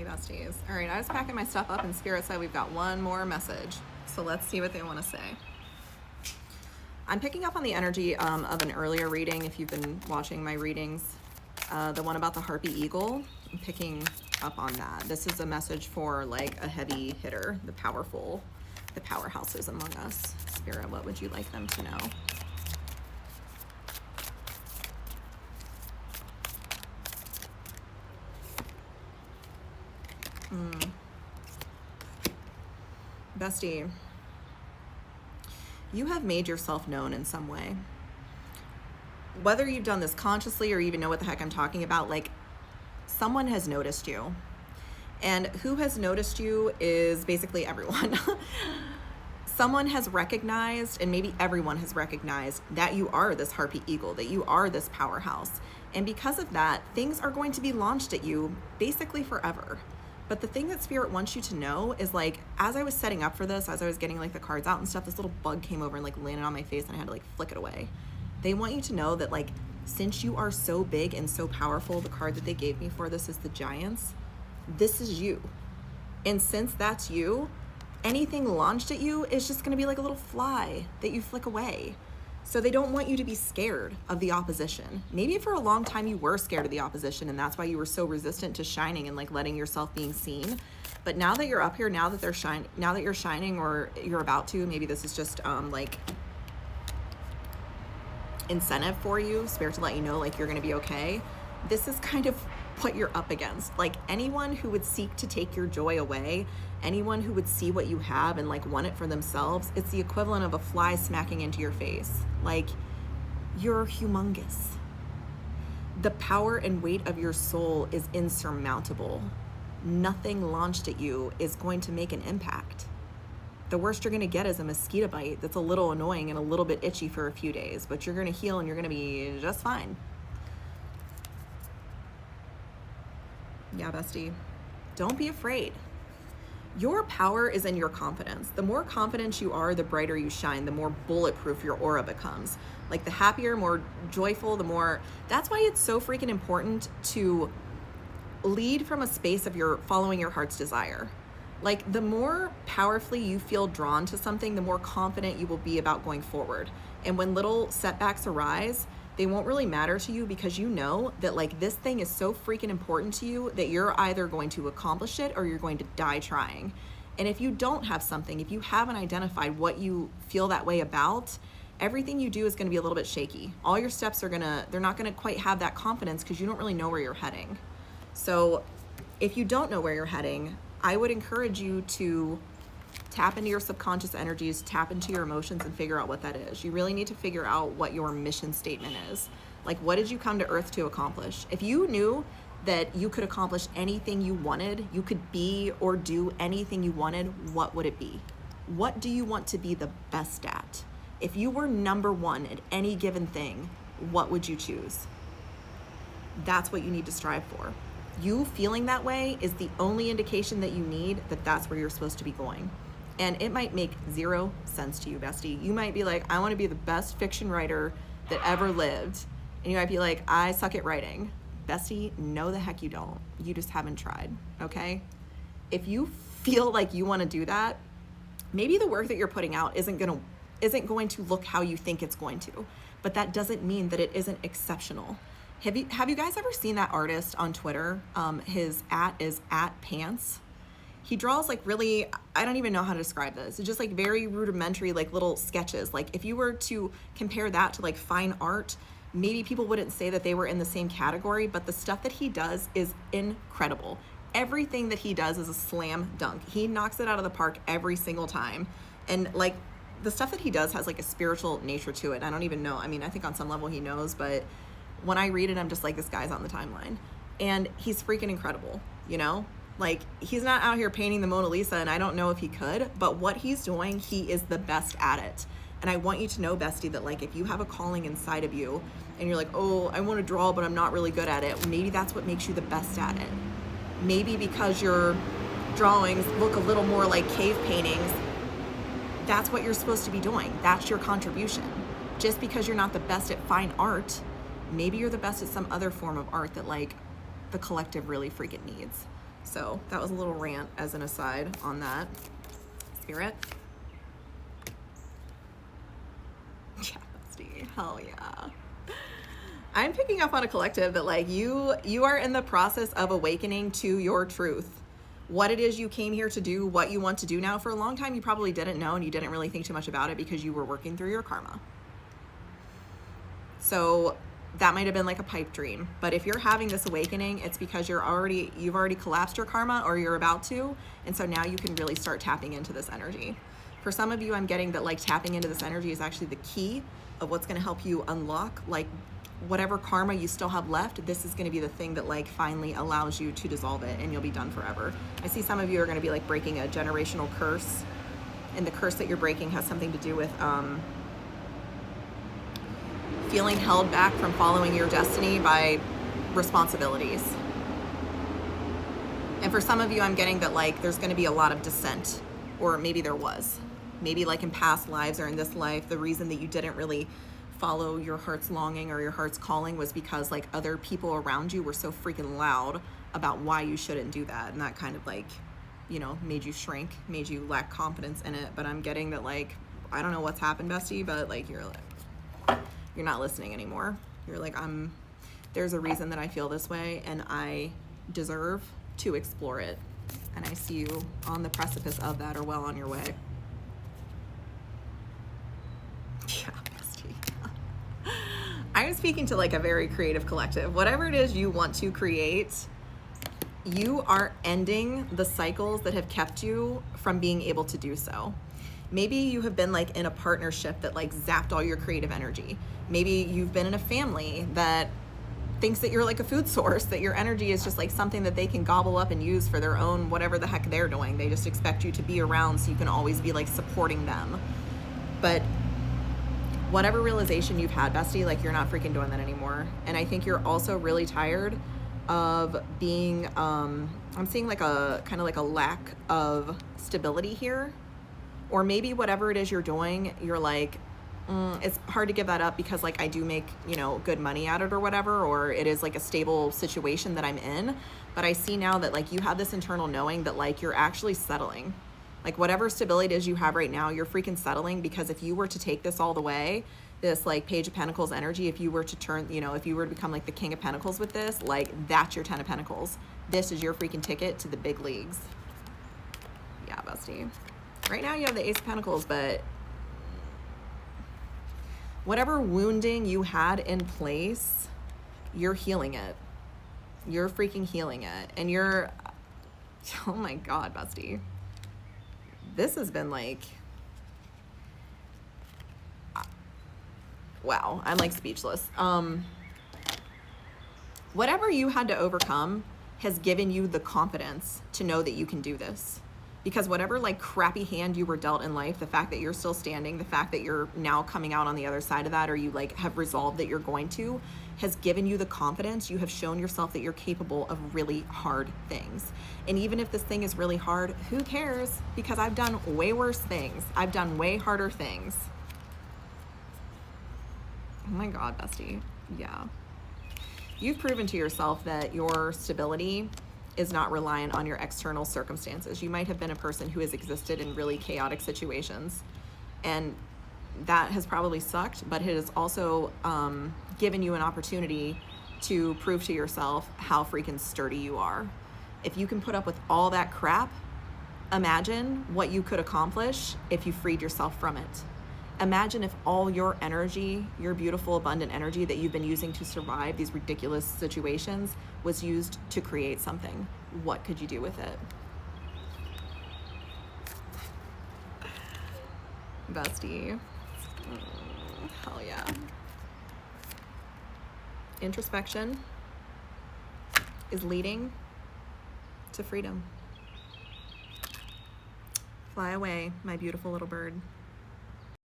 Hey besties. All right, I was packing my stuff up and Spirit said we've got one more message. So let's see what they want to say. I'm picking up on the energy of an earlier reading. If you've been watching my readings, the one about the harpy eagle, I'm picking up on that. This is a message for like a heavy hitter, the powerful, the powerhouses among us. Spirit, what would you like them to know? Bestie, you have made yourself known in some way. Whether you've done this consciously or even know what the heck I'm talking about, like someone has noticed you. And who has noticed you is basically everyone. Someone has recognized, and maybe everyone has recognized, that you are this harpy eagle, that you are this powerhouse. And because of that, things are going to be launched at you basically forever. But the thing that Spirit wants you to know is, like, as I was setting up for this, as I was getting like the cards out and stuff, this little bug came over and like landed on my face and I had to like flick it away. They want you to know that, like, since you are so big and so powerful, the card that they gave me for this is the Giants. This is you. And since that's you, anything launched at you is just going to be like a little fly that you flick away. So they don't want you to be scared of the opposition. Maybe for a long time you were scared of the opposition and that's why you were so resistant to shining and like letting yourself being seen. But now that you're up here, now that you're shining, or you're about to, maybe this is just like incentive for you, Spirit, to let you know like you're going to be okay. This is kind of what you're up against. Like anyone who would seek to take your joy away, anyone who would see what you have and like want it for themselves, it's the equivalent of a fly smacking into your face. Like, you're humongous. The power and weight of your soul is insurmountable. Nothing launched at you is going to make an impact. The worst you're going to get is a mosquito bite that's a little annoying and a little bit itchy for a few days, but you're going to heal and you're going to be just fine. Yeah, bestie, don't be afraid. Your power is in your confidence. The more confident you are, the brighter you shine, the more bulletproof your aura becomes. Like the happier, more joyful, the more, that's why it's so freaking important to lead from a space of your following your heart's desire. Like the more powerfully you feel drawn to something, the more confident you will be about going forward. And when little setbacks arise, they won't really matter to you because you know that like this thing is so freaking important to you that you're either going to accomplish it or you're going to die trying. And if you don't have something, if you haven't identified what you feel that way about, everything you do is going to be a little bit shaky. All your steps they're not going to quite have that confidence because you don't really know where you're heading. So if you don't know where you're heading, I would encourage you to tap into your subconscious energies, tap into your emotions, and figure out what that is. You really need to figure out what your mission statement is. Like, what did you come to Earth to accomplish? If you knew that you could accomplish anything you wanted, you could be or do anything you wanted, what would it be? What do you want to be the best at? If you were number one at any given thing, what would you choose? That's what you need to strive for. You feeling that way is the only indication that you need that that's where you're supposed to be going. And it might make zero sense to you, bestie. You might be like, I want to be the best fiction writer that ever lived. And you might be like, I suck at writing. Bestie, no the heck you don't. You just haven't tried, okay? If you feel like you want to do that, maybe the work that you're putting out isn't going to look how you think it's going to. But that doesn't mean that it isn't exceptional. Have you guys ever seen that artist on Twitter? His @ is @pants. He draws like really, I don't even know how to describe this. It's just like very rudimentary, like little sketches. Like if you were to compare that to like fine art, maybe people wouldn't say that they were in the same category, but the stuff that he does is incredible. Everything that he does is a slam dunk. He knocks it out of the park every single time. And like the stuff that he does has like a spiritual nature to it. I don't even know. I mean, I think on some level he knows, but when I read it, I'm just like, this guy's on the timeline. And he's freaking incredible, you know? Like, he's not out here painting the Mona Lisa, and I don't know if he could, but what he's doing, he is the best at it. And I want you to know, bestie, that like, if you have a calling inside of you, and you're like, oh, I want to draw, but I'm not really good at it, maybe that's what makes you the best at it. Maybe because your drawings look a little more like cave paintings, that's what you're supposed to be doing. That's your contribution. Just because you're not the best at fine art, maybe you're the best at some other form of art that like the collective really freaking needs. So that was a little rant as an aside on that. Spirit. Yeah, bestie. Hell yeah. I'm picking up on a collective that like you are in the process of awakening to your truth. What it is you came here to do, what you want to do now. For a long time, you probably didn't know and you didn't really think too much about it because you were working through your karma. So that might have been like a pipe dream. But if you're having this awakening, it's because you've already collapsed your karma or you're about to. And so now you can really start tapping into this energy. For some of you, I'm getting that like tapping into this energy is actually the key of what's going to help you unlock like whatever karma you still have left. This is going to be the thing that like finally allows you to dissolve it and you'll be done forever. I see some of you are going to be like breaking a generational curse, and the curse that you're breaking has something to do with feeling held back from following your destiny by responsibilities. And for some of you, I'm getting that like there's going to be a lot of dissent, or maybe there was. Maybe like in past lives or in this life, the reason that you didn't really follow your heart's longing or your heart's calling was because like other people around you were so freaking loud about why you shouldn't do that, and that kind of like, you know, made you shrink, made you lack confidence in it. But I'm getting that like, I don't know what's happened, bestie, but like you're not listening anymore. You're like, there's a reason that I feel this way and I deserve to explore it, and I see you on the precipice of that or well on your way. Yeah, bestie. I'm speaking to like a very creative collective. Whatever it is you want to create, you are ending the cycles that have kept you from being able to do so. Maybe you have been like in a partnership that like zapped all your creative energy. Maybe you've been in a family that thinks that you're like a food source, that your energy is just like something that they can gobble up and use for their own whatever the heck they're doing. They just expect you to be around so you can always be like supporting them. But whatever realization you've had, bestie, like you're not freaking doing that anymore. And I think you're also really tired of being, I'm seeing like a kind of like a lack of stability here. Or maybe whatever it is you're doing, you're like, it's hard to give that up because like I do make, you know, good money at it or whatever, or it is like a stable situation that I'm in. But I see now that like you have this internal knowing that like you're actually settling. Like whatever stability it is you have right now, you're freaking settling, because if you were to take this all the way, this like Page of Pentacles energy, if you were to turn, you know, if you were to become like the King of Pentacles with this, like that's your 10 of Pentacles. This is your freaking ticket to the big leagues. Yeah, bestie. Right now you have the Ace of Pentacles, but whatever wounding you had in place, you're healing it. You're freaking healing it. And you're, oh my God, bestie. This has been like, wow, I'm like speechless. Whatever you had to overcome has given you the confidence to know that you can do this. Because whatever like crappy hand you were dealt in life, the fact that you're still standing, the fact that you're now coming out on the other side of that, or you like have resolved that you're going to, has given you the confidence. You have shown yourself that you're capable of really hard things. And even if this thing is really hard, who cares? Because I've done way worse things. I've done way harder things. Oh my God, bestie. Yeah. You've proven to yourself that your stability is not reliant on your external circumstances. You might have been a person who has existed in really chaotic situations, and that has probably sucked, but it has also given you an opportunity to prove to yourself how freaking sturdy you are. If you can put up with all that crap, imagine what you could accomplish if you freed yourself from it. Imagine if all your energy, your beautiful, abundant energy that you've been using to survive these ridiculous situations was used to create something. What could you do with it? Bestie. Hell yeah. Introspection is leading to freedom. Fly away, my beautiful little bird.